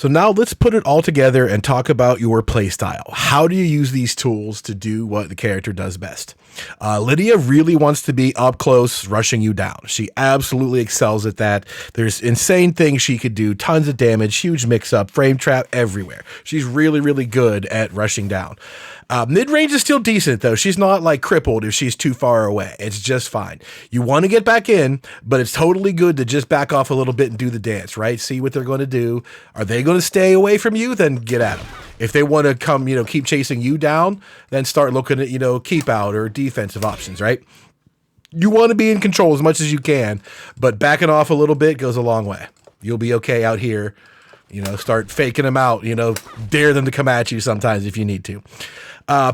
So now let's put it all together and talk about your playstyle. How do you use these tools to do what the character does best? Lidia really wants to be up close, rushing you down. She absolutely excels at that. There's insane things she could do, tons of damage, huge mix-up, frame trap everywhere. She's really, really good at rushing down. Mid-range is still decent, though. She's not, like, crippled if she's too far away. It's just fine. You want to get back in, but it's totally good to just back off a little bit and do the dance, right? See what they're going to do. Are they going to stay away from you? Then get at them. If they want to come, keep chasing you down, then start looking at, keep out or defensive options, right? You want to be in control as much as you can, but backing off a little bit goes a long way. You'll be okay out here. Start faking them out, dare them to come at you sometimes if you need to.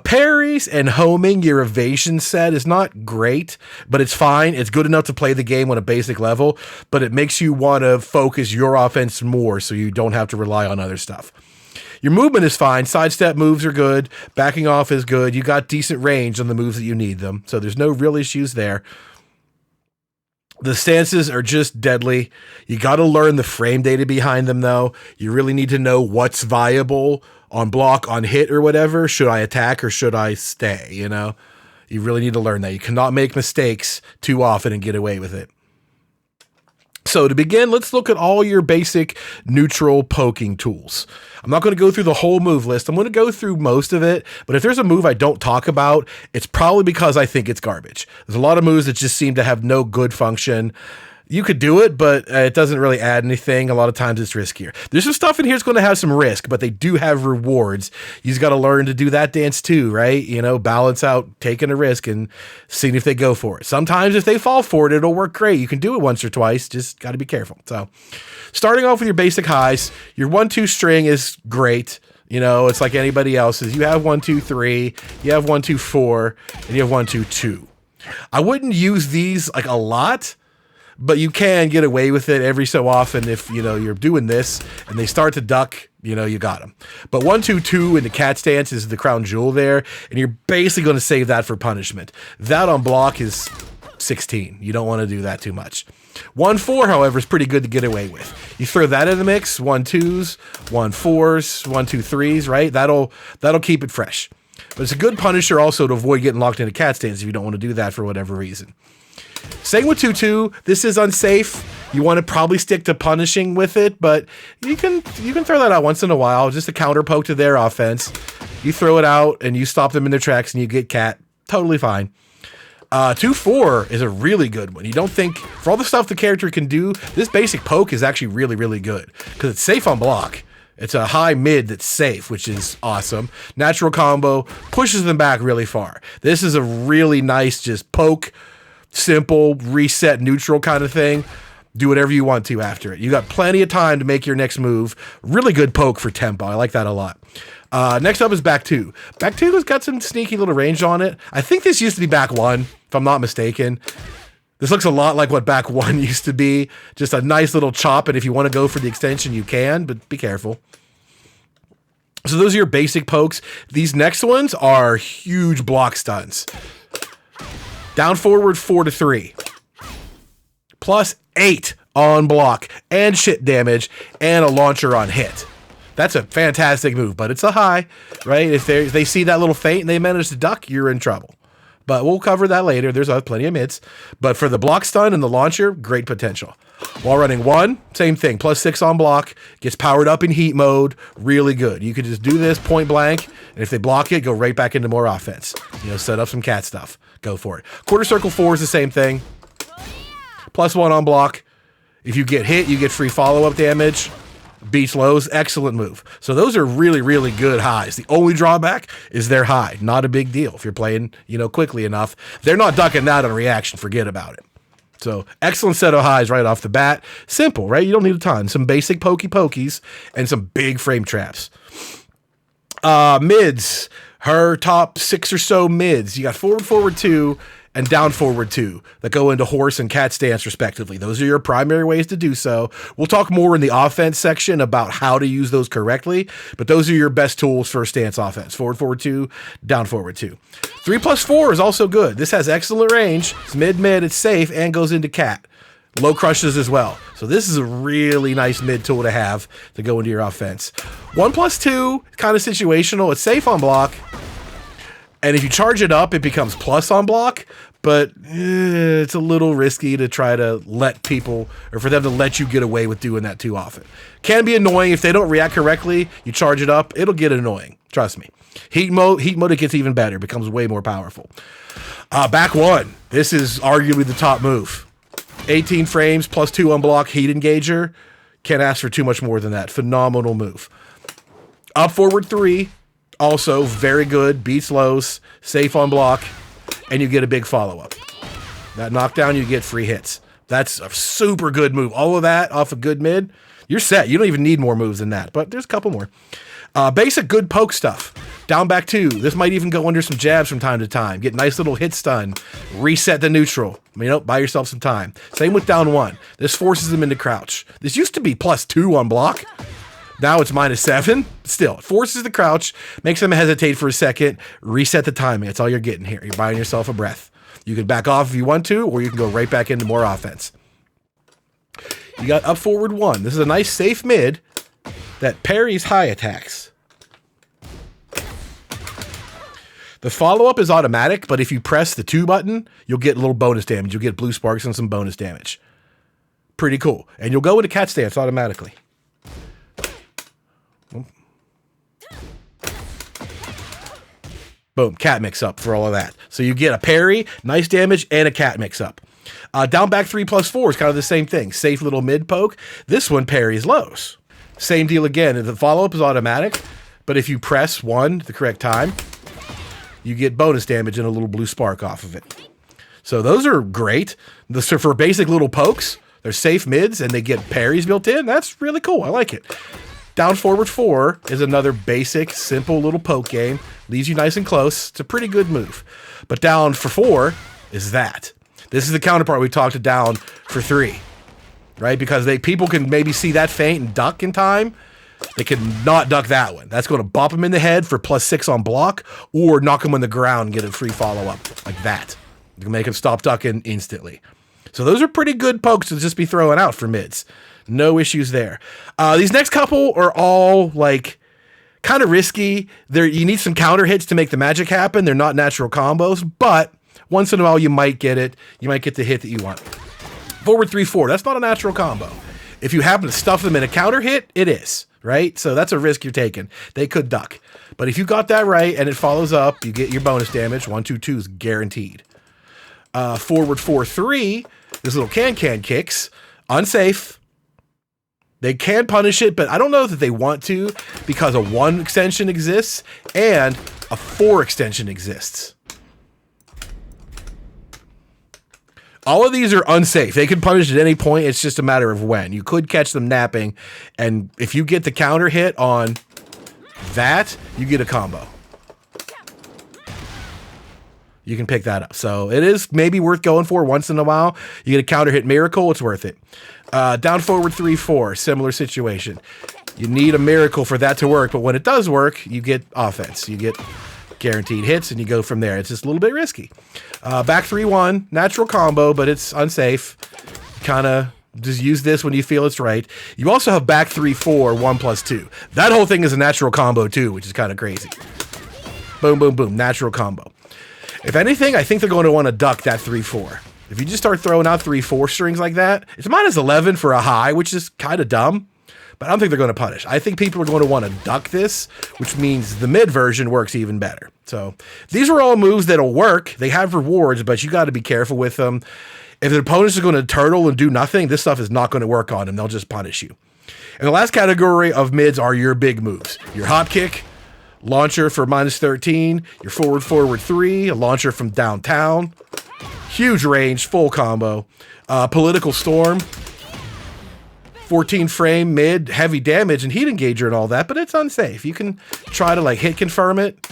Parries and homing your evasion set is not great, but it's fine. It's good enough to play the game on a basic level, but it makes you want to focus your offense more so you don't have to rely on other stuff. Your movement is fine. Sidestep moves are good. Backing off is good. You got decent range on the moves that you need them, so there's no real issues there. The stances are just deadly. You got to learn the frame data behind them, though. You really need to know what's viable on block, on hit, or whatever. Should I attack or should I stay? You really need to learn that. You cannot make mistakes too often and get away with it. So to begin, let's look at all your basic neutral poking tools. I'm not going to go through the whole move list. I'm going to go through most of it, but if there's a move I don't talk about, it's probably because I think it's garbage. There's a lot of moves that just seem to have no good function. You could do it, but it doesn't really add anything. A lot of times it's riskier. There's some stuff in here that's going to have some risk, but they do have rewards. You just got to learn to do that dance too, right? Balance out taking a risk and seeing if they go for it. Sometimes if they fall for it, it'll work great. You can do it once or twice. Just got to be careful. So starting off with your basic highs, your 1-2 string is great. It's like anybody else's. You have 1-2-3, you have 1-2-4, and you have 1-2-2. I wouldn't use these like a lot, but you can get away with it every so often if, you're doing this and they start to duck, you got them. But 1-2-2 in the cat stance is the crown jewel there, and you're basically going to save that for punishment. That on block is 16. You don't want to do that too much. 1-4, however, is pretty good to get away with. You throw that in the mix, 1-2s, 1-4s, 1-2-3s, right? That'll keep it fresh. But it's a good punisher also to avoid getting locked into cat stance if you don't want to do that for whatever reason. Same with 2-2. This is unsafe. You want to probably stick to punishing with it, but you can throw that out once in a while, just a counter poke to their offense. You throw it out and you stop them in their tracks and you get cat. Totally fine. 2-4 is a really good one. You don't think, for all the stuff the character can do, this basic poke is actually really, really good because it's safe on block. It's a high mid that's safe, which is awesome. Natural combo, pushes them back really far. This is a really nice just poke, simple, reset, neutral kind of thing. Do whatever you want to after it. You got plenty of time to make your next move. Really good poke for tempo. I like that a lot. Next up is back 2. Back 2 has got some sneaky little range on it. I think this used to be back 1, if I'm not mistaken. This looks a lot like what back 1 used to be. Just a nice little chop, and if you want to go for the extension, you can, but be careful. So those are your basic pokes. These next ones are huge block stuns. Down forward 4-3. Plus 8 on block and shit damage and a launcher on hit. That's a fantastic move, but it's a high, right? If they see that little feint and they manage to duck, you're in trouble. But we'll cover that later. There's plenty of mids. But for the block stun and the launcher, great potential. While running 1, same thing. Plus 6 on block. Gets powered up in heat mode. Really good. You could just do this point blank, and if they block it, go right back into more offense. Set up some cat stuff. Go for it. Quarter circle 4 is the same thing. Plus 1 on block. If you get hit, you get free follow-up damage. Beats lows, excellent move. So those are really, really good highs. The only drawback is their high. Not a big deal if you're playing, quickly enough. They're not ducking that on reaction. Forget about it. So excellent set of highs right off the bat. Simple, right? You don't need a ton. Some basic pokies and some big frame traps. Mids. Her top 6 or so mids. You got forward 2 and down forward 2 that go into horse and cat stance respectively. Those are your primary ways to do so. We'll talk more in the offense section about how to use those correctly, but those are your best tools for stance offense. Forward 2, down forward 2. 3+4 is also good. This has excellent range. It's mid, it's safe, and goes into cat. Low crushes as well. So this is a really nice mid tool to have to go into your offense. 1+2, kind of situational. It's safe on block. And if you charge it up, it becomes plus on block. But it's a little risky to try to let people, or for them to let you get away with doing that too often. Can be annoying if they don't react correctly. You charge it up, it'll get annoying. Trust me. Heat mode, it gets even better. Becomes way more powerful. Back one. This is arguably the top move. 18 frames, +2 on block, heat engager. Can't ask for too much more than that. Phenomenal move. Up forward 3. Also very good. Beats lows. Safe on block. And you get a big follow-up. That knockdown, you get free hits. That's a super good move. All of that off a good mid, you're set. You don't even need more moves than that, but there's a couple more. Basic good poke stuff. Down back 2. This might even go under some jabs from time to time. Get nice little hit stun. Reset the neutral. Buy yourself some time. Same with down 1. This forces them into crouch. This used to be +2 on block. Now it's -7. Still, it forces the crouch, makes them hesitate for a second, reset the timing. That's all you're getting here. You're buying yourself a breath. You can back off if you want to, or you can go right back into more offense. You got up forward 1. This is a nice safe mid that parries high attacks. The follow-up is automatic, but if you press the 2 button, you'll get a little bonus damage. You'll get blue sparks and some bonus damage. Pretty cool. And you'll go into cat stance automatically. Boom, cat mix-up for all of that. So you get a parry, nice damage, and a cat mix-up. Down back 3+4 is kind of the same thing. Safe little mid poke. This one parries lows. Same deal again. The follow-up is automatic, but if you press 1 at the correct time, you get bonus damage and a little blue spark off of it. So those are great. So for basic little pokes, they're safe mids and they get parries built in. That's really cool. I like it. Down forward 4 is another basic, simple little poke game. Leaves you nice and close. It's a pretty good move. But down for 4 is that. This is the counterpart we talked to down for 3. Right? Because people can maybe see that feint and duck in time. They can not duck that one. That's going to bop them in the head for +6 on block, or knock them on the ground and get a free follow-up like that. You can make them stop ducking instantly. So those are pretty good pokes to just be throwing out for mids. No issues there. These next couple are all like kind of risky. You need some counter hits to make the magic happen. They're not natural combos, but once in a while you might get it. You might get the hit that you want. Forward 3-4. That's not a natural combo. If you happen to stuff them in a counter hit, it is, right? So that's a risk you're taking. They could duck. But if you got that right and it follows up, you get your bonus damage. 1-2-2 is guaranteed. Forward 4-3. This little can kicks. Unsafe. They can punish it, but I don't know that they want to, because a 1 extension exists and a 4 extension exists. All of these are unsafe. They can punish at any point. It's just a matter of when. You could catch them napping, and if you get the counter hit on that, you get a combo. You can pick that up. So it is maybe worth going for once in a while. You get a counter hit miracle, it's worth it. Down forward 3-4, similar situation. You need a miracle for that to work, but when it does work, you get offense. You get guaranteed hits, and you go from there. It's just a little bit risky. Back 3-1, natural combo, but it's unsafe. Kind of just use this when you feel it's right. You also have back 3-4, 1+2. That whole thing is a natural combo too, which is kind of crazy. Boom, boom, boom, natural combo. If anything, I think they're going to want to duck that 3-4. If you just start throwing out 3-4 strings like that, it's -11 for a high, which is kind of dumb, but I don't think they're going to punish. I think people are going to want to duck this, which means the mid version works even better. So these are all moves that'll work. They have rewards, but you got to be careful with them. If the opponents are going to turtle and do nothing, this stuff is not going to work on them. They'll just punish you. And the last category of mids are your big moves. Your hop kick, launcher for -13, your forward 3, a launcher from downtown. Huge range, full combo. Political storm, 14 frame, mid, heavy damage, and heat engager and all that, but it's unsafe. You can try to like hit confirm it,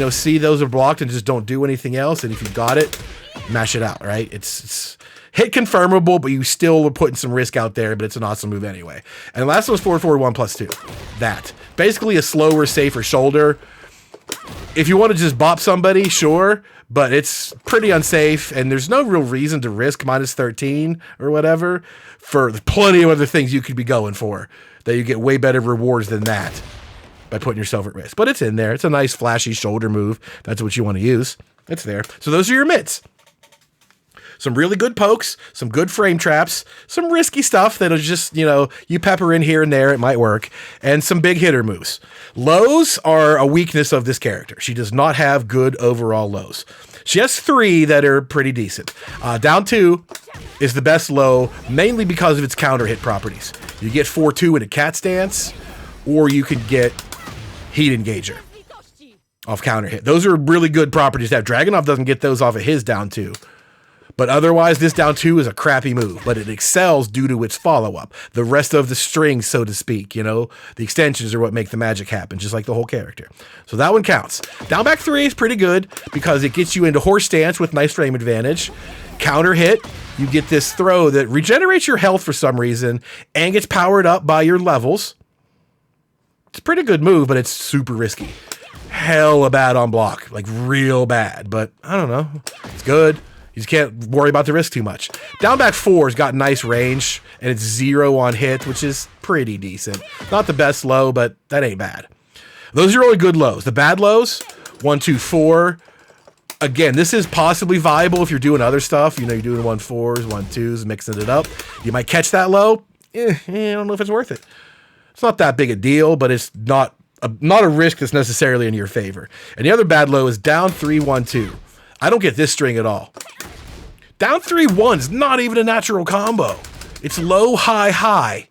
see those are blocked and just don't do anything else. And if you got it, mash it out, right? It's hit confirmable, but you still are putting some risk out there, but it's an awesome move anyway. And the last one's forward 1+2. That. Basically a slower, safer shoulder. If you want to just bop somebody, sure, but it's pretty unsafe, and there's no real reason to risk minus 13 or whatever for plenty of other things you could be going for that you get way better rewards than that by putting yourself at risk. But it's in there. It's a nice flashy shoulder move. That's what you want to use. It's there. So those are your mitts. Some really good pokes, some good frame traps, some risky stuff that'll just, you pepper in here and there, it might work, and some big hitter moves. Lows are a weakness of this character. She does not have good overall lows. She has 3 that are pretty decent. Down 2 is the best low, mainly because of its counter hit properties. You get 4-2 in a cat stance, or you can get heat engager off counter hit. Those are really good properties to have. Dragunov doesn't get those off of his down 2. But otherwise, this down 2 is a crappy move, but it excels due to its follow-up. The rest of the string, so to speak, the extensions are what make the magic happen, just like the whole character. So that one counts. Down back 3 is pretty good because it gets you into horse stance with nice frame advantage. Counter hit, you get this throw that regenerates your health for some reason and gets powered up by your levels. It's a pretty good move, but it's super risky. Hella bad on block, like real bad, but I don't know. It's good. You just can't worry about the risk too much. Down back 4's got nice range, and it's 0 on hit, which is pretty decent. Not the best low, but that ain't bad. Those are only good lows. The bad lows, 1, 2, 4. Again, this is possibly viable if you're doing other stuff. You're doing 1-4s, 1-2s, mixing it up. You might catch that low. I don't know if it's worth it. It's not that big a deal, but it's not a risk that's necessarily in your favor. And the other bad low is down 3, 1, 2. I don't get this string at all. Down 3-1's not even a natural combo. It's low, high, high.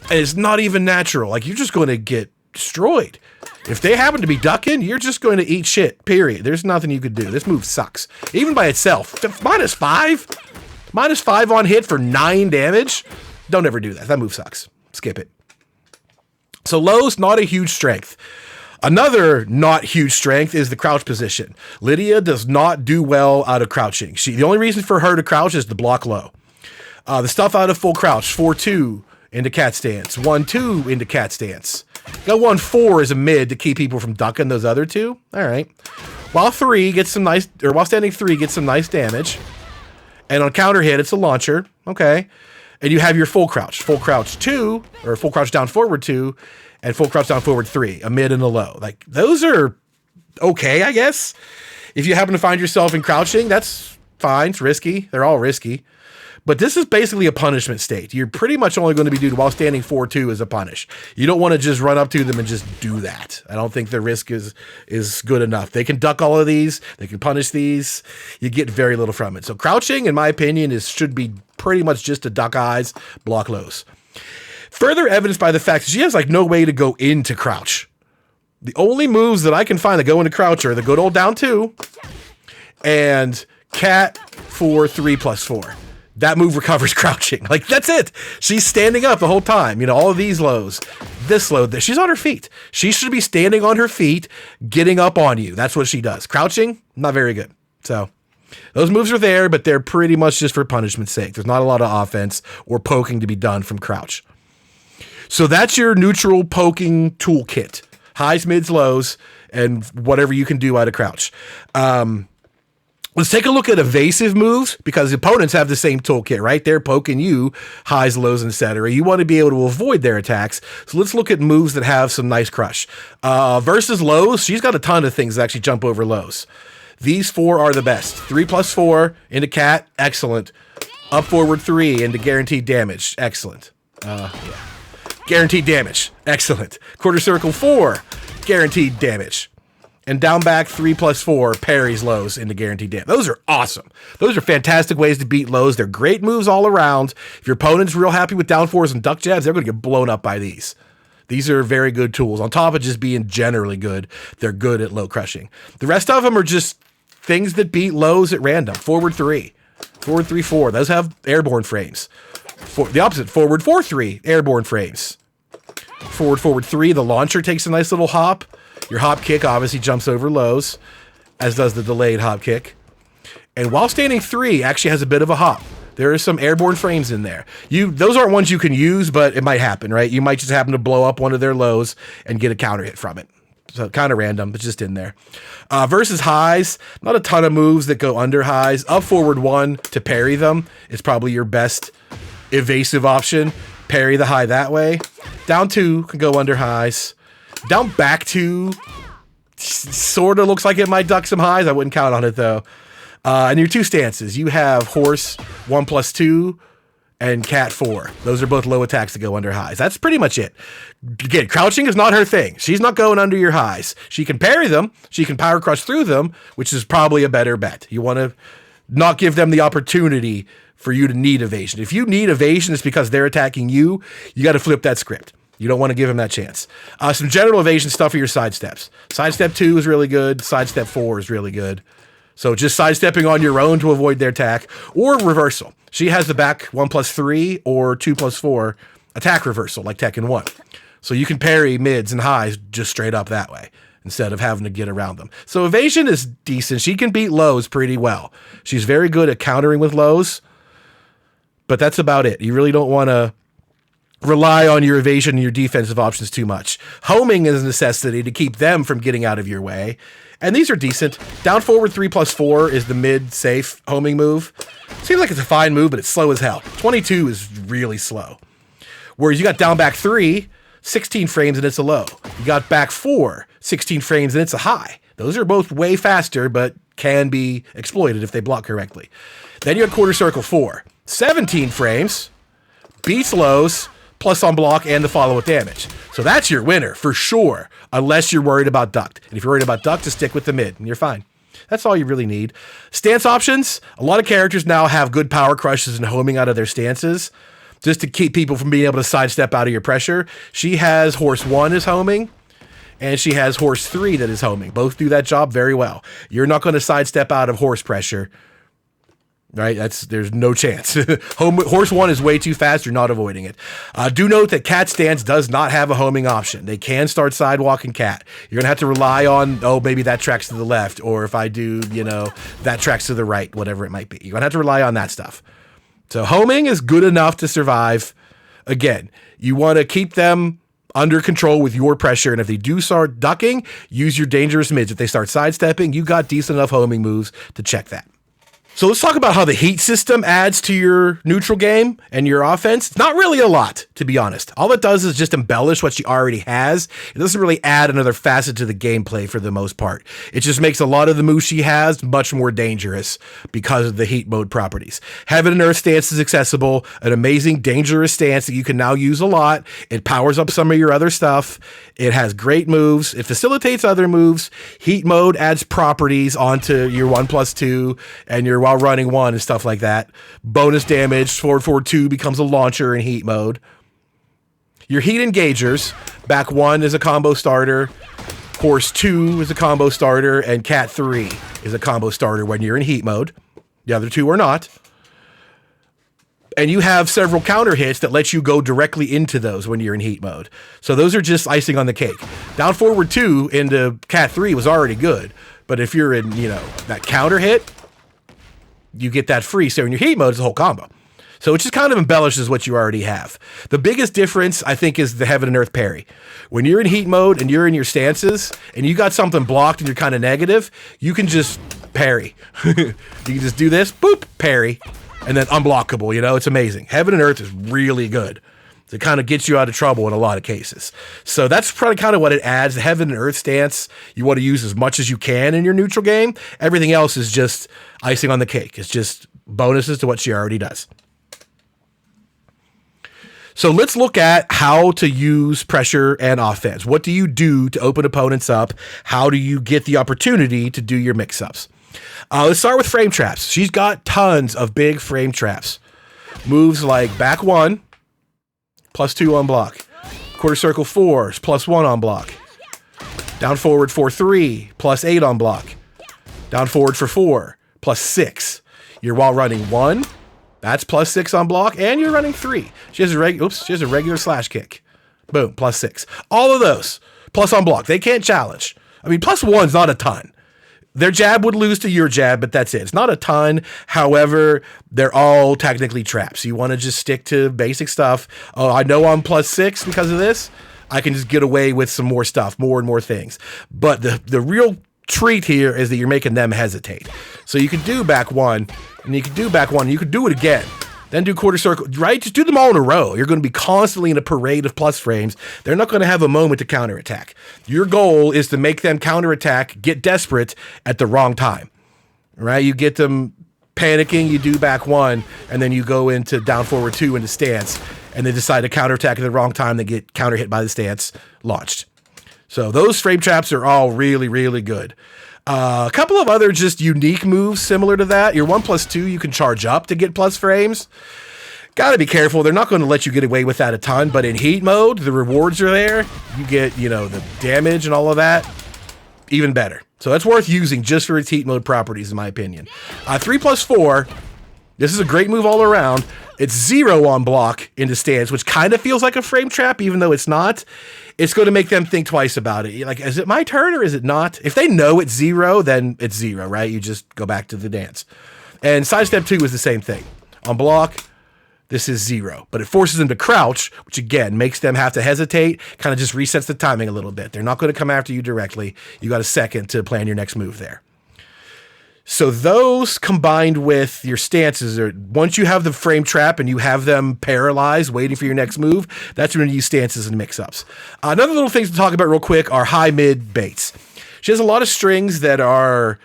And it's not even natural. Like, you're just going to get destroyed. If they happen to be ducking, you're just going to eat shit, period. There's nothing you could do. This move sucks. Even by itself. -5? -5 on hit for 9 damage? Don't ever do that. That move sucks. Skip it. So lows, not a huge strength. Another not huge strength is the crouch position. Lidia does not do well out of crouching. The only reason for her to crouch is to block low. The stuff out of full crouch, 4-2 into cat stance, 1-2 into cat stance. Go 1-4 is a mid to keep people from ducking those other 2. All right. While standing 3 gets some nice damage. And on counter hit, it's a launcher. Okay. And you have your full crouch 2, or full crouch down forward 2, and full crouch down forward 3, a mid and a low. Like, those are okay, I guess. If you happen to find yourself in crouching, that's fine. It's risky. They're all risky. But this is basically a punishment state. You're pretty much only going to be doing while standing 4-2 as a punish. You don't want to just run up to them and just do that. I don't think the risk is good enough. They can duck all of these. They can punish these. You get very little from it. So crouching, in my opinion, should be pretty much just to duck eyes, block lows. Further evidenced by the fact that she has no way to go into crouch. The only moves that I can find that go into crouch are the good old down 2 and cat 4-3 + 4. That move recovers crouching. That's it. She's standing up the whole time. All of these lows, this low, she's on her feet. She should be standing on her feet, getting up on you. That's what she does. Crouching, not very good. So those moves are there, but they're pretty much just for punishment's sake. There's not a lot of offense or poking to be done from crouch. So that's your neutral poking toolkit. Highs, mids, lows, and whatever you can do out of crouch. Let's take a look at evasive moves, because opponents have the same toolkit, right? They're poking you, highs, lows, etc. You want to be able to avoid their attacks. So let's look at moves that have some nice crush. Versus lows, she's got a ton of things that actually jump over lows. These 4 are the best. 3 + 4 into cat, excellent. Up forward 3 into guaranteed damage, excellent. Guaranteed damage, excellent. Quarter circle 4, guaranteed damage. And down back 3 + 4 parries lows into guaranteed damage. Those are awesome. Those are fantastic ways to beat lows. They're great moves all around. If your opponent's real happy with down 4s and duck jabs, they're going to get blown up by these. These are very good tools. On top of just being generally good, they're good at low crushing. The rest of them are just things that beat lows at random. Forward 3, forward 3-4. Those have airborne frames. The opposite, forward 4-3, airborne frames. Forward 3, the launcher takes a nice little hop. Your hop kick obviously jumps over lows, as does the delayed hop kick. And while standing 3 actually has a bit of a hop. There are some airborne frames in there. Those aren't ones you can use, but it might happen, right? You might just happen to blow up one of their lows and get a counter hit from it. So kind of random, but just in there. Versus highs, not a ton of moves that go under highs. Up forward 1 to parry them is probably your best evasive option. Parry the high that way. Down 2 can go under highs. Down back 2 sort of looks like it might duck some highs. I wouldn't count on it though. And your 2 stances, you have horse 1+2 and cat 4. Those are both low attacks that go under highs. That's pretty much it. Again, crouching is not her thing. She's not going under your highs. She can parry them. She can power crush through them, which is probably a better bet. You want to not give them the opportunity for you to need evasion. If you need evasion, it's because they're attacking you. You got to flip that script. You don't want to give them that chance. Some general evasion stuff for your sidesteps. Sidestep 2 is really good. Sidestep 4 is really good. So just sidestepping on your own to avoid their attack, or reversal. She has the back 1+3 or 2+4 attack reversal like Tekken 1. So you can parry mids and highs just straight up that way instead of having to get around them. So evasion is decent. She can beat lows pretty well. She's very good at countering with lows, but that's about it. You really don't want to rely on your evasion and your defensive options too much. Homing is a necessity to keep them from getting out of your way. And these are decent. Down forward 3+4 is the mid safe homing move. Seems like it's a fine move, but it's slow as hell. 22 is really slow. Whereas you got down back 3, 16 frames and it's a low. You got back 4, 16 frames and it's a high. Those are both way faster, but can be exploited if they block correctly. Then you have quarter circle 4, 17 frames, beats lows, plus on block and the follow with damage. So that's your winner for sure, unless you're worried about ducked. And if you're worried about ducked, just stick with the mid and you're fine. That's all you really need. Stance options. A lot of characters now have good power crushes and homing out of their stances just to keep people from being able to sidestep out of your pressure. She has horse 1 is homing and she has horse 3 that is homing. Both do that job very well. You're not going to sidestep out of horse pressure. Right? There's no chance. Horse 1 is way too fast. You're not avoiding it. Do note that cat stance does not have a homing option. They can start sidewalking cat. You're going to have to rely on, maybe that tracks to the left, or if I do, that tracks to the right, whatever it might be. You're going to have to rely on that stuff. So homing is good enough to survive. Again, you want to keep them under control with your pressure, and if they do start ducking, use your dangerous mids. If they start sidestepping, you got decent enough homing moves to check that. So let's talk about how the heat system adds to your neutral game and your offense. It's not really a lot, to be honest. All it does is just embellish what she already has. It doesn't really add another facet to the gameplay for the most part. It just makes a lot of the moves she has much more dangerous because of the heat mode properties. Heaven and Earth stance is accessible, an amazing dangerous stance that you can now use a lot. It powers up some of your other stuff. It has great moves. It facilitates other moves. Heat mode adds properties onto your 1+2 and your while running 1 and stuff like that. Bonus damage, forward 2 becomes a launcher in heat mode. Your heat engagers, back 1 is a combo starter, horse 2 is a combo starter, and cat 3 is a combo starter when you're in heat mode. The other 2 are not. And you have several counter hits that let you go directly into those when you're in heat mode. So those are just icing on the cake. Down forward 2 into cat 3 was already good. But if you're in, that counter hit, you get that free. So in your heat mode, it's a whole combo. So it just kind of embellishes what you already have. The biggest difference, I think, is the Heaven and Earth parry. When you're in heat mode and you're in your stances and you got something blocked and you're kind of negative, you can just parry. You can just do this, boop, parry, and then unblockable. It's amazing. Heaven and Earth is really good. It kind of gets you out of trouble in a lot of cases. So that's probably kind of what it adds. The Heaven and Earth stance, you want to use as much as you can in your neutral game. Everything else is just icing on the cake. It's just bonuses to what she already does. So let's look at how to use pressure and offense. What do you do to open opponents up? How do you get the opportunity to do your mix-ups? Let's start with frame traps. She's got tons of big frame traps. Moves like back 1, +2 on block. Quarter circle 4 is +1 on block. Down forward 4-3, +8 on block. Down forward for 4, +6. You're while running 1, that's +6 on block, and you're running 3. She has a regular slash kick. Boom, +6. All of those, plus on block. They can't challenge. I mean, +1's not a ton. Their jab would lose to your jab, but that's it. It's not a ton. However, they're all technically traps. You want to just stick to basic stuff. Oh, I know I'm +6 because of this. I can just get away with some more stuff, more and more things. But the real treat here is that you're making them hesitate. So you can do back one, and you can do back one, and you can do it again. Then do quarter circle, right? Just do them all in a row. You're going to be constantly in a parade of plus frames. They're not going to have a moment to counterattack. Your goal is to make them counterattack, get desperate at the wrong time, right? You get them panicking, you do back one, and then you go into down forward two into stance, and they decide to counterattack at the wrong time. They get counter hit by the stance, launched. So those frame traps are all really, really good. A couple of other just unique moves similar to that. Your 1+2, you can charge up to get plus frames. Got to be careful. They're not going to let you get away with that a ton, but in heat mode, the rewards are there. You get, the damage and all of that. Even better. So that's worth using just for its heat mode properties, in my opinion. 3+4, this is a great move all around. It's 0 on block into stance, which kind of feels like a frame trap, even though it's not. It's going to make them think twice about it. Like, is it my turn or is it not? If they know it's 0, then it's 0, right? You just go back to the dance. And sidestep 2 is the same thing. On block, this is 0. But it forces them to crouch, which again makes them have to hesitate, kind of just resets the timing a little bit. They're not going to come after you directly. You got a second to plan your next move there. So those combined with your stances, are once you have the frame trap and you have them paralyzed, waiting for your next move, that's when you use stances and mix-ups. Another little things to talk about real quick are high-mid baits. She has a lot of strings that are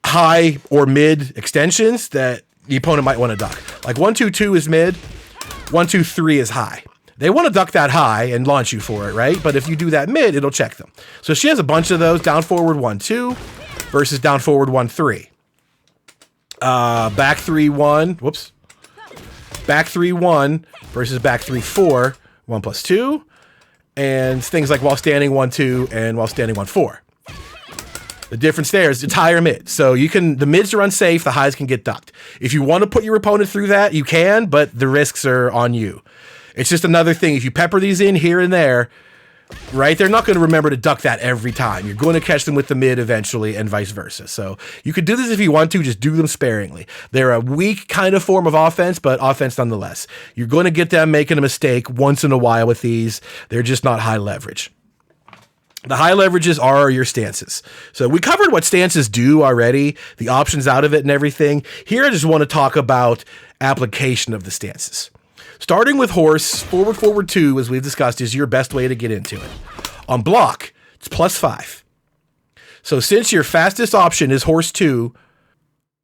high or mid extensions that the opponent might want to duck. Like 1-2-2 is mid, 1-2-3 is high. They want to duck that high and launch you for it, right? But if you do that mid, it'll check them. So she has a bunch of those, down forward 1-2. Versus down forward 1-3. Back 3-1. Whoops. Back 3-1 versus back 3-4. 1+2. And things like while standing 1-2 and while standing 1-4. The difference there is it's high or mid. So the mids are unsafe, the highs can get ducked. If you want to put your opponent through that, you can, but the risks are on you. It's just another thing. If you pepper these in here and there, right? They're not going to remember to duck that every time. You're going to catch them with the mid eventually and vice versa. So you could do this if you want to, just do them sparingly. They're a weak kind of form of offense, but offense nonetheless. You're going to get them making a mistake once in a while with these. They're just not high leverage. The high leverages are your stances. So we covered what stances do already, the options out of it and everything. Here I just want to talk about application of the stances. Starting with horse, forward 2, as we've discussed, is your best way to get into it. On block, it's +5. So since your fastest option is horse 2,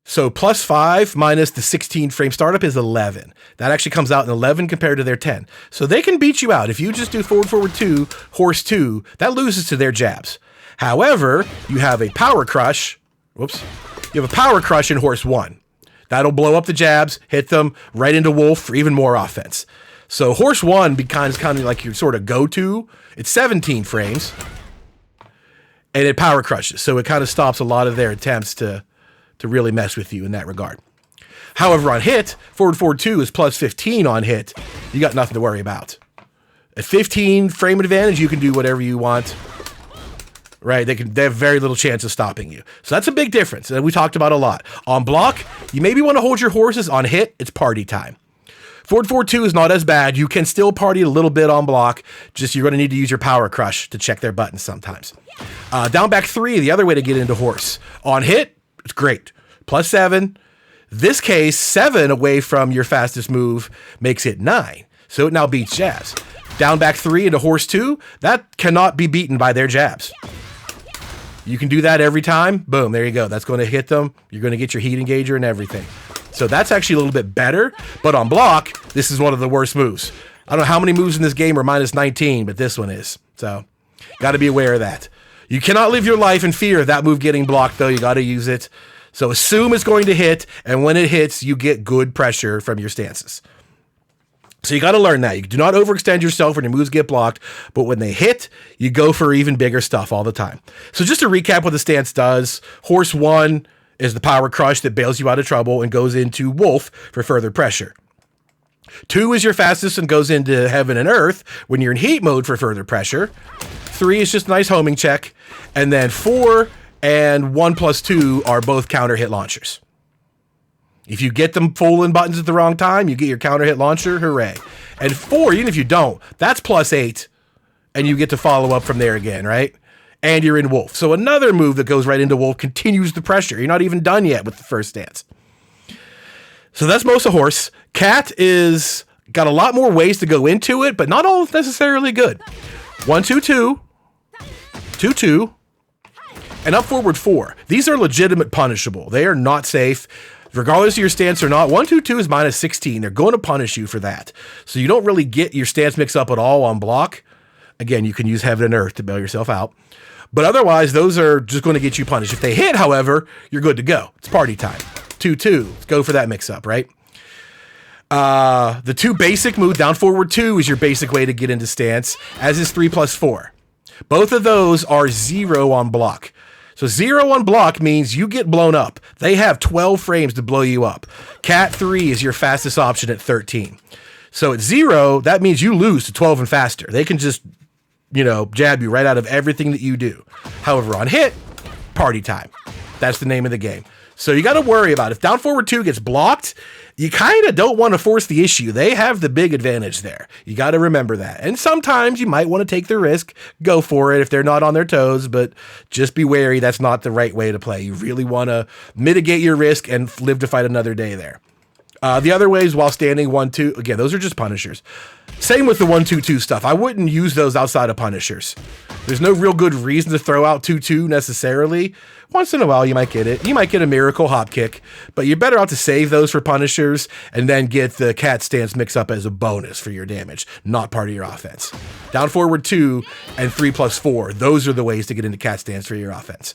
so +5 minus the 16 frame startup is 11. That actually comes out in 11 compared to their 10. So they can beat you out. If you just do forward 2, horse 2, that loses to their jabs. However, you have a power crush. Whoops. You have a power crush in horse 1. That'll blow up the jabs, hit them right into wolf for even more offense. So horse 1 becomes kind of like your sort of go-to. It's 17 frames, and it power crushes. So it kind of stops a lot of their attempts to really mess with you in that regard. However, on hit, forward 2 is +15 on hit. You got nothing to worry about. At 15 frame advantage, you can do whatever you want. Right, they have very little chance of stopping you. So that's a big difference, and we talked about a lot. On block, you maybe want to hold your horses. On hit, it's party time. Forward 2 is not as bad. You can still party a little bit on block, just you're going to need to use your power crush to check their buttons sometimes. Down back 3, the other way to get into horse. On hit, it's great. +7. This case, 7 away from your fastest move makes it 9. So it now beats jabs. Down back 3 into horse 2, that cannot be beaten by their jabs. You can do that every time. Boom, there you go. That's going to hit them. You're going to get your heat engager and everything. So that's actually a little bit better. But on block, this is one of the worst moves. I don't know how many moves in this game are -19, but this one is. So got to be aware of that. You cannot live your life in fear of that move getting blocked, though. You got to use it. So assume it's going to hit, and when it hits, you get good pressure from your stances. So you got to learn that. You do not overextend yourself when your moves get blocked, but when they hit, you go for even bigger stuff all the time. So just to recap what the stance does, horse 1 is the power crush that bails you out of trouble and goes into wolf for further pressure. 2 is your fastest and goes into heaven and earth when you're in heat mode for further pressure. 3 is just a nice homing check. And then 4 and 1+2 are both counter hit launchers. If you get them full in buttons at the wrong time, you get your counter hit launcher, hooray. And 4, even if you don't, that's +8 and you get to follow up from there again, right? And you're in wolf. So another move that goes right into wolf continues the pressure. You're not even done yet with the first stance. So that's most of horse. Cat is got a lot more ways to go into it, but not all necessarily good. 1, 2, 2, 2, 2, and up forward 4. These are legitimate punishable. They are not safe. Regardless of your stance or not, 1, 2, 2 is minus 16. They're going to punish you for that. So you don't really get your stance mix up at all on block. Again, you can use heaven and earth to bail yourself out. But otherwise, those are just going to get you punished. If they hit, however, you're good to go. It's party time. 2, 2. Let's go for that mix up, right? The 2 basic move, down forward 2 is your basic way to get into stance, as is 3 plus 4. Both of those are 0 on block. So 0 on block means you get blown up. They have 12 frames to blow you up. Cat 3 is your fastest option at 13. So at 0, that means you lose to 12 and faster. They can just, jab you right out of everything that you do. However, on hit, party time. That's the name of the game. So you got to worry about it. If down forward 2 gets blocked, you kind of don't want to force the issue. They have the big advantage there. You got to remember that. And sometimes you might want to take the risk, go for it if they're not on their toes, but just be wary. That's not the right way to play. You really want to mitigate your risk and live to fight another day there. The other ways, while standing 1, 2, again, those are just punishers. Same with the 1, 2, 2 stuff. I wouldn't use those outside of punishers. There's no real good reason to throw out 2, 2 necessarily. Once in a while, you might get it. You might get a miracle hop kick, but you're better out to save those for punishers and then get the cat stance mix up as a bonus for your damage, not part of your offense. Down forward 2 and 3 plus 4. Those are the ways to get into cat stance for your offense.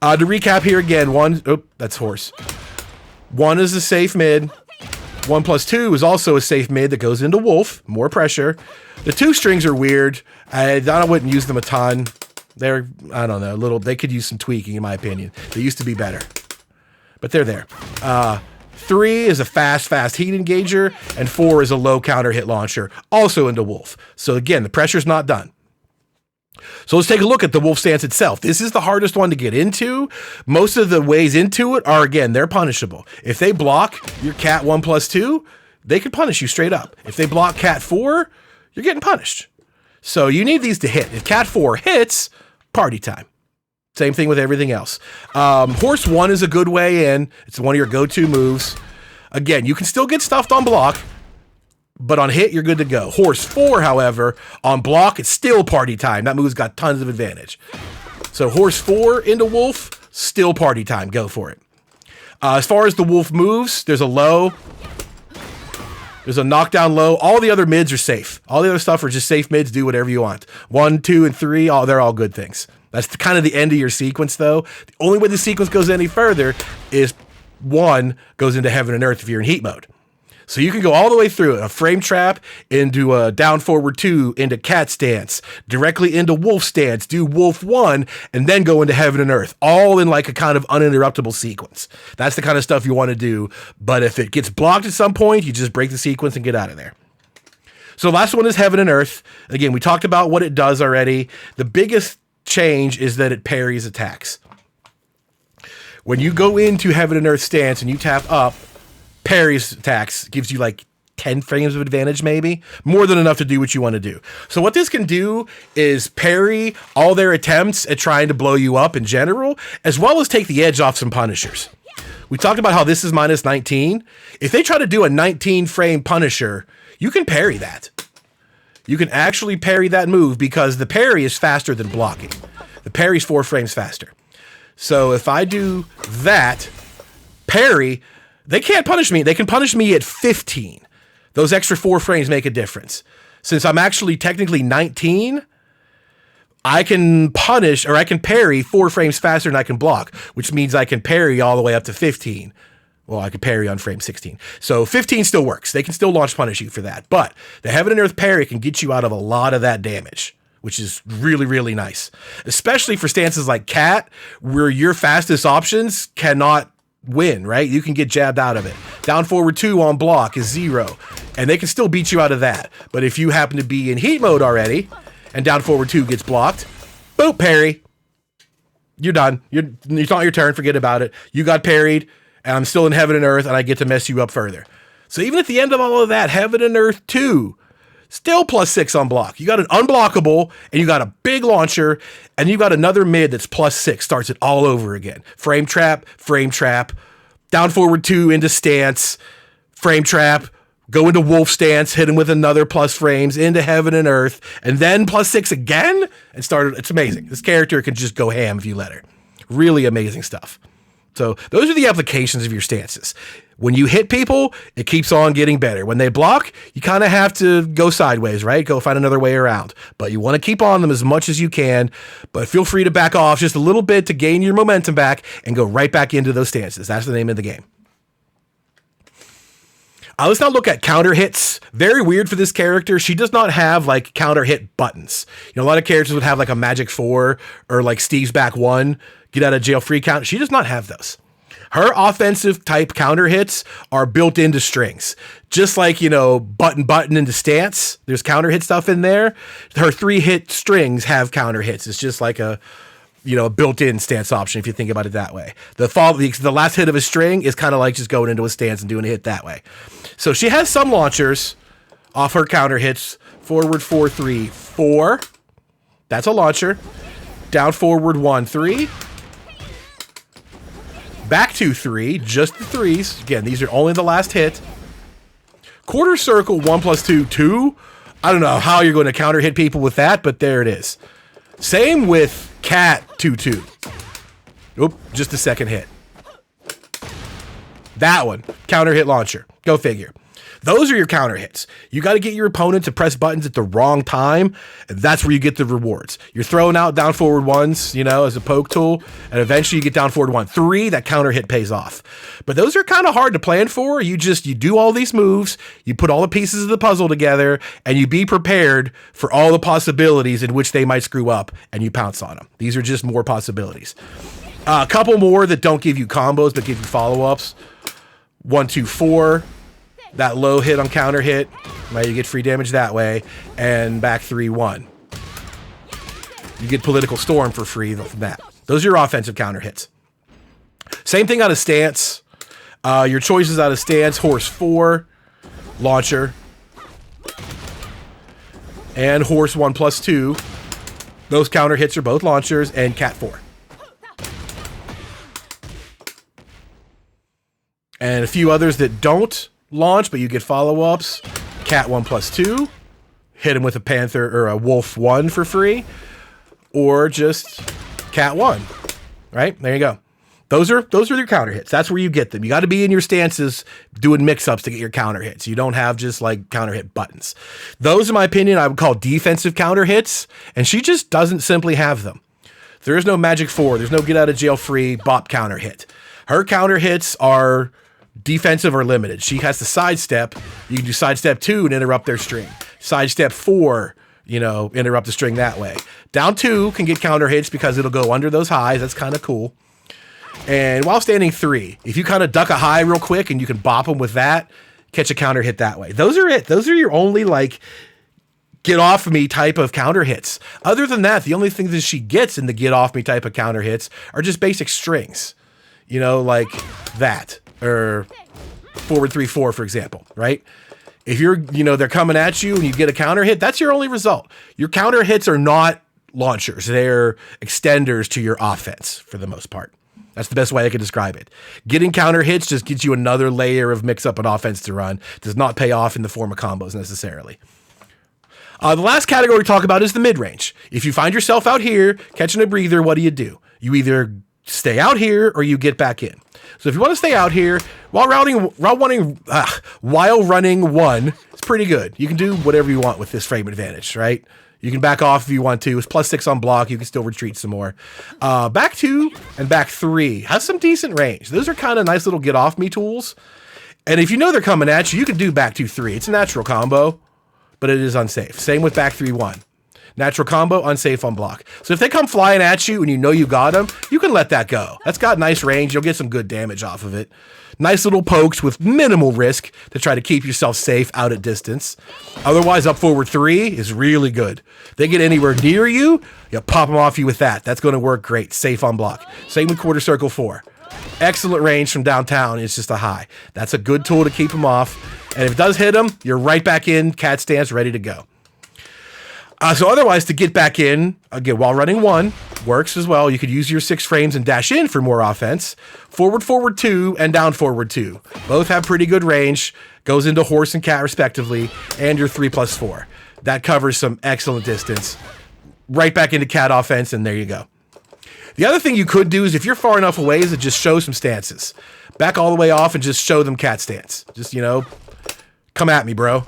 To recap here again, 1, that's horse. 1 is a safe mid. 1 plus 2 is also a safe mid that goes into wolf, more pressure. The 2 strings are weird. I wouldn't use them a ton. They're, I don't know, they could use some tweaking in my opinion. They used to be better, but they're there. 3 is a fast heat engager, and 4 is a low counter hit launcher, also into wolf. So again, the pressure's not done. So let's take a look at the wolf stance itself. This is the hardest one to get into. Most of the ways into it are, again, they're punishable. If they block your cat 1 plus 2, they can punish you straight up. If they block cat 4, you're getting punished. So you need these to hit. If cat 4 hits, party time. Same thing with everything else. Horse 1 is a good way in. It's one of your go-to moves. Again, you can still get stuffed on block, but on hit, you're good to go. Horse 4, however, on block, it's still party time. That move's got tons of advantage. So horse 4 into wolf, still party time. Go for it. As far as the wolf moves, there's a low. There's a knockdown low. All the other mids are safe. All the other stuff are just safe mids. Do whatever you want. 1, 2, and 3, they're all good things. That's kind of the end of your sequence, though. The only way the sequence goes any further is 1 goes into heaven and earth if you're in heat mode. So you can go all the way through it. A frame trap into a down forward 2, into cat stance, directly into wolf stance, do wolf 1, and then go into heaven and earth, all in like a kind of uninterruptible sequence. That's the kind of stuff you want to do. But if it gets blocked at some point, you just break the sequence and get out of there. So last one is heaven and earth. Again, we talked about what it does already. The biggest change is that it parries attacks. When you go into heaven and earth stance and you tap up, parries attacks gives you like 10 frames of advantage, maybe more than enough to do what you want to do. So what this can do is parry all their attempts at trying to blow you up in general, as well as take the edge off some punishers. We talked about how this is minus 19. If they try to do a 19 frame punisher, you can parry that. You can actually parry that move because the parry is faster than blocking. The parry's 4 frames faster. So if I do that parry, they can't punish me. They can punish me at 15. Those extra 4 frames make a difference. Since I'm actually technically 19, I can punish, or I can parry 4 frames faster than I can block, which means I can parry all the way up to 15. Well, I can parry on frame 16. So 15 still works. They can still launch punish you for that. But the heaven and earth parry can get you out of a lot of that damage, which is really, really nice. Especially for stances like cat, where your fastest options cannot win, right? You can get jabbed out of it. Down forward 2 on block is 0, and they can still beat you out of that. But if you happen to be in heat mode already, and down forward 2 gets blocked, boop, parry. You're done. It's not your turn. Forget about it. You got parried, and I'm still in heaven and earth, and I get to mess you up further. So even at the end of all of that, heaven and earth 2 Still +6 on block. You got an unblockable, and you got a big launcher, and you got another mid that's +6. Starts it all over again. Frame trap, down forward 2 into stance, frame trap, go into wolf stance, hit him with another plus frames, into heaven and earth, and then +6 again, and started. It's amazing. This character can just go ham if you let her. Really amazing stuff. So those are the applications of your stances. When you hit people, it keeps on getting better. When they block, you kind of have to go sideways, right? Go find another way around. But you want to keep on them as much as you can, but feel free to back off just a little bit to gain your momentum back and go right back into those stances. That's the name of the game. Let's now look at counter hits. Very weird for this character. She does not have like counter hit buttons. You know, a lot of characters would have like a magic 4 or like Steve's back 1, get out of jail free count. She does not have those. Her offensive type counter hits are built into strings. Just like, you know, button into stance, there's counter hit stuff in there. Her 3-hit strings have counter hits. It's just like a, you know, a built-in stance option if you think about it that way. The last hit of a string is kind of like just going into a stance and doing a hit that way. So she has some launchers off her counter hits. Forward 4, 3, 4. That's a launcher. Down forward 1, 3. Back 2, 3, just the 3s. Again, these are only the last hit. Quarter circle 1 + 2, 2. I don't know how you're going to counter hit people with that, but there it is. Same with cat 2, 2. Oop, just the second hit. That one, counter hit launcher. Go figure. Those are your counter hits. You got to get your opponent to press buttons at the wrong time, and that's where you get the rewards. You're throwing out down forward 1s, you know, as a poke tool, and eventually you get down forward 1. 3, that counter hit pays off. But those are kind of hard to plan for. You do all these moves, you put all the pieces of the puzzle together, and you be prepared for all the possibilities in which they might screw up, and you pounce on them. These are just more possibilities. A couple more that don't give you combos, but give you follow-ups. 1, 2, 4. That low hit on counter hit, right? You get free damage that way, and back 3, 1. You get political storm for free from that. Those are your offensive counter hits. Same thing out of stance. Your choices out of stance: horse 4, launcher, and horse 1 + 2. Those counter hits are both launchers, and cat 4. And a few others that don't launch, but you get follow-ups. Cat 1 + 2. Hit him with a panther or a wolf 1 for free. Or just cat 1. Right? There you go. Those are your counter hits. That's where you get them. You got to be in your stances doing mix-ups to get your counter hits. You don't have just like counter hit buttons. Those, in my opinion, I would call defensive counter hits, and she just doesn't simply have them. There is no magic 4. There's no get out of jail free bop counter hit. Her counter hits are defensive or limited. She has to sidestep. You can do sidestep 2 and interrupt their string. Sidestep 4, you know, interrupt the string that way. Down 2 can get counter hits because it'll go under those highs. That's kind of cool. And while standing 3, if you kind of duck a high real quick and you can bop them with that, catch a counter hit that way. Those are it. Those are your only like get off me type of counter hits. Other than that, the only thing that she gets in the get off me type of counter hits are just basic strings. You know, like that. Or forward 3, 4, for example, right? If you're, you know, they're coming at you and you get a counter hit, that's your only result. Your counter hits are not launchers. They're extenders to your offense for the most part. That's the best way I can describe it. Getting counter hits just gets you another layer of mix up and offense to run. Does not pay off in the form of combos necessarily. The last category to talk about is the mid-range. If you find yourself out here catching a breather, what do? You either stay out here or you get back in. So if you want to stay out here while running 1, it's pretty good. You can do whatever you want with this frame advantage, right? You can back off if you want to. It's +6 on block. You can still retreat some more. Back 2 and back 3 has some decent range. Those are kind of nice little get off me tools. And if you know they're coming at you, you can do back 2, 3. It's a natural combo, but it is unsafe. Same with back 3, 1. Natural combo, unsafe on block. So if they come flying at you and you know you got them, you can let that go. That's got nice range. You'll get some good damage off of it. Nice little pokes with minimal risk to try to keep yourself safe out at distance. Otherwise, up forward 3 is really good. They get anywhere near you, you pop them off you with that. That's going to work great. Safe on block. Same with quarter circle 4. Excellent range from downtown. It's just a high. That's a good tool to keep them off. And if it does hit them, you're right back in cat stance, ready to go. So otherwise, to get back in, again, while running 1 works as well. You could use your 6 frames and dash in for more offense. Forward, forward 2, and down forward 2. Both have pretty good range. Goes into horse and cat respectively, and your 3+4. That covers some excellent distance. Right back into cat offense, and there you go. The other thing you could do is if you're far enough away is to just show some stances. Back all the way off and just show them cat stance. Just, come at me, bro.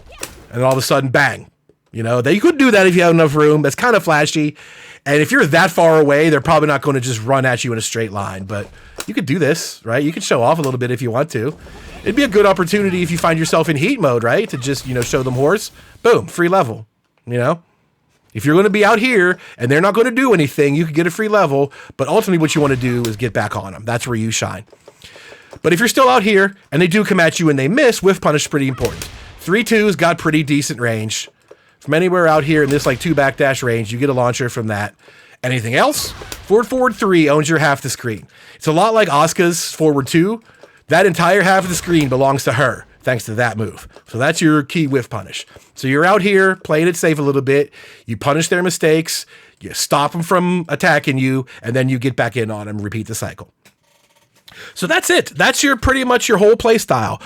And all of a sudden, bang. They could do that if you have enough room. That's kind of flashy. And if you're that far away, they're probably not going to just run at you in a straight line. But you could do this, right? You could show off a little bit if you want to. It'd be a good opportunity if you find yourself in heat mode, right? To just, show them horse. Boom, free level, If you're going to be out here and they're not going to do anything, you could get a free level. But ultimately what you want to do is get back on them. That's where you shine. But if you're still out here and they do come at you and they miss, whiff punish is pretty important. 3-2's got pretty decent range. From anywhere out here in this 2 backdash range, you get a launcher from that. Anything else? Forward, forward 3 owns your half the screen. It's a lot like Asuka's forward 2. That entire half of the screen belongs to her, thanks to that move. So that's your key whiff punish. So you're out here playing it safe a little bit. You punish their mistakes. You stop them from attacking you, and then you get back in on them, repeat the cycle. So that's it. That's pretty much your whole play style.